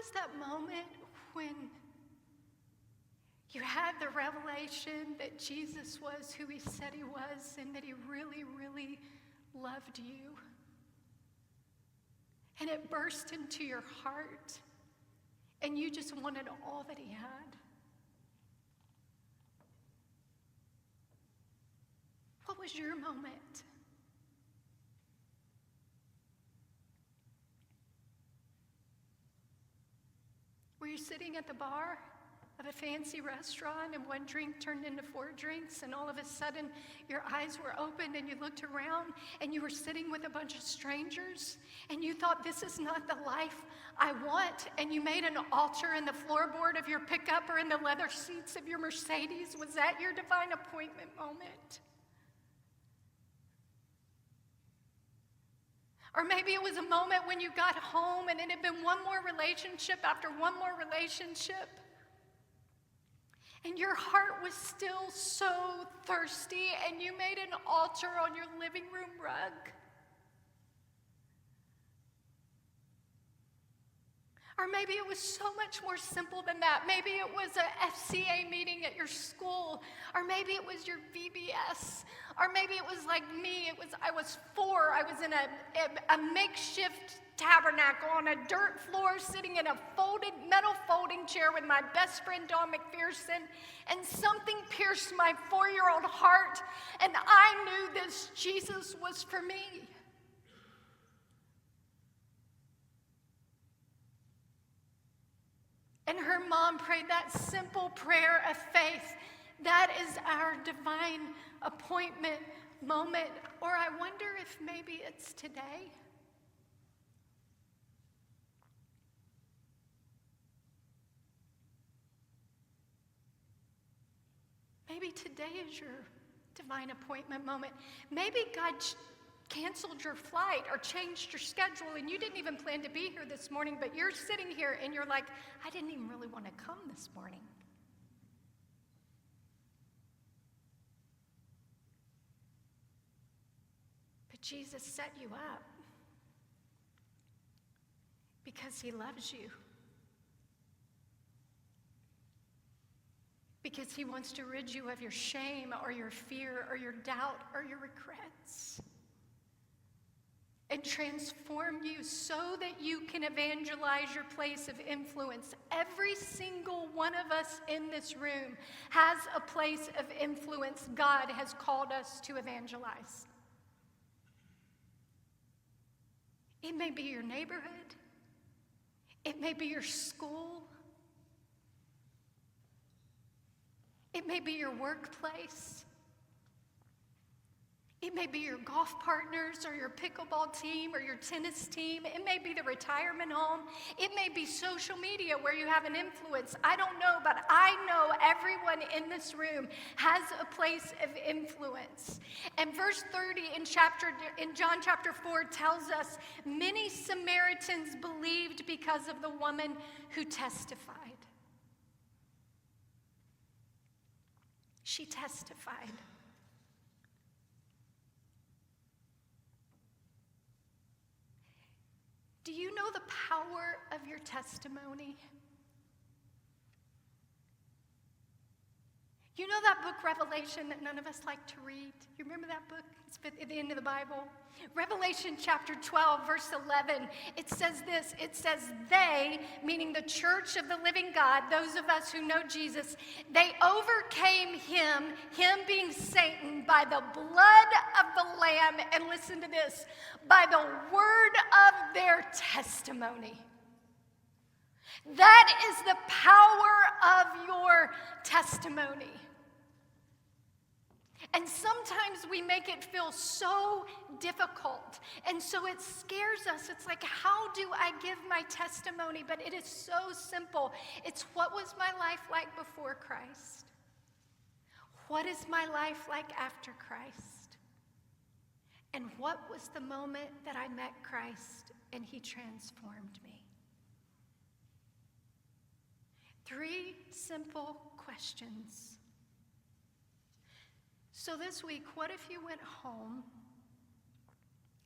was that moment when you had the revelation that Jesus was who he said he was and that he really, really loved you? And it burst into your heart and you just wanted all that he had? What was your moment? Were you sitting at the bar of a fancy restaurant and one drink turned into 4 drinks and all of a sudden your eyes were opened and you looked around and you were sitting with a bunch of strangers and you thought, this is not the life I want, and you made an altar in the floorboard of your pickup or in the leather seats of your Mercedes? Was that your divine appointment moment? Or maybe it was a moment when you got home and it had been one more relationship after one more relationship. And your heart was still so thirsty and you made an altar on your living room rug. Or maybe it was so much more simple than that. Maybe it was a FCA meeting at your school. Or maybe it was your VBS. Or maybe it was like me. I was 4. I was in a makeshift tabernacle on a dirt floor sitting in a metal folding chair with my best friend Dawn McPherson. And something pierced my 4-year-old heart. And I knew this Jesus was for me. And her mom prayed that simple prayer of faith. That is our divine appointment moment. Or I wonder if maybe it's today. Maybe today is your divine appointment moment. Maybe God canceled your flight or changed your schedule and you didn't even plan to be here this morning, but you're sitting here and you're like, I didn't even really want to come this morning. But Jesus set you up because he loves you. Because he wants to rid you of your shame or your fear or your doubt or your regrets. And transform you so that you can evangelize your place of influence. Every single one of us in this room has a place of influence God has called us to evangelize. It may be your neighborhood. It may be your school. It may be your workplace. It may be your golf partners or your pickleball team or your tennis team. It may be the retirement home. It may be social media where you have an influence. I don't know, but I know everyone in this room has a place of influence. And verse 30 in John chapter 4 tells us, many Samaritans believed because of the woman who testified. She testified. Do you know the power of your testimony? You know that book, Revelation, that none of us like to read? You remember that book? It's at the end of the Bible. Revelation chapter 12, verse 11, it says this. It says, they, meaning the church of the living God, those of us who know Jesus, they overcame him being Satan, by the blood of the Lamb, and listen to this, by the word of their testimony. That is the power of your testimony. And sometimes we make it feel so difficult, and so it scares us. It's like, how do I give my testimony? But it is so simple. It's, what was my life like before Christ? What is my life like after Christ? And what was the moment that I met Christ and he transformed me? 3 simple questions. So this week, what if you went home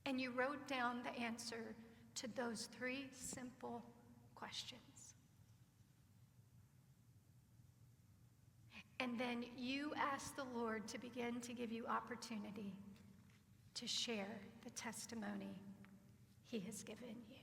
and you wrote down the answer to those 3 simple questions? And then you ask the Lord to begin to give you opportunity to share the testimony he has given you.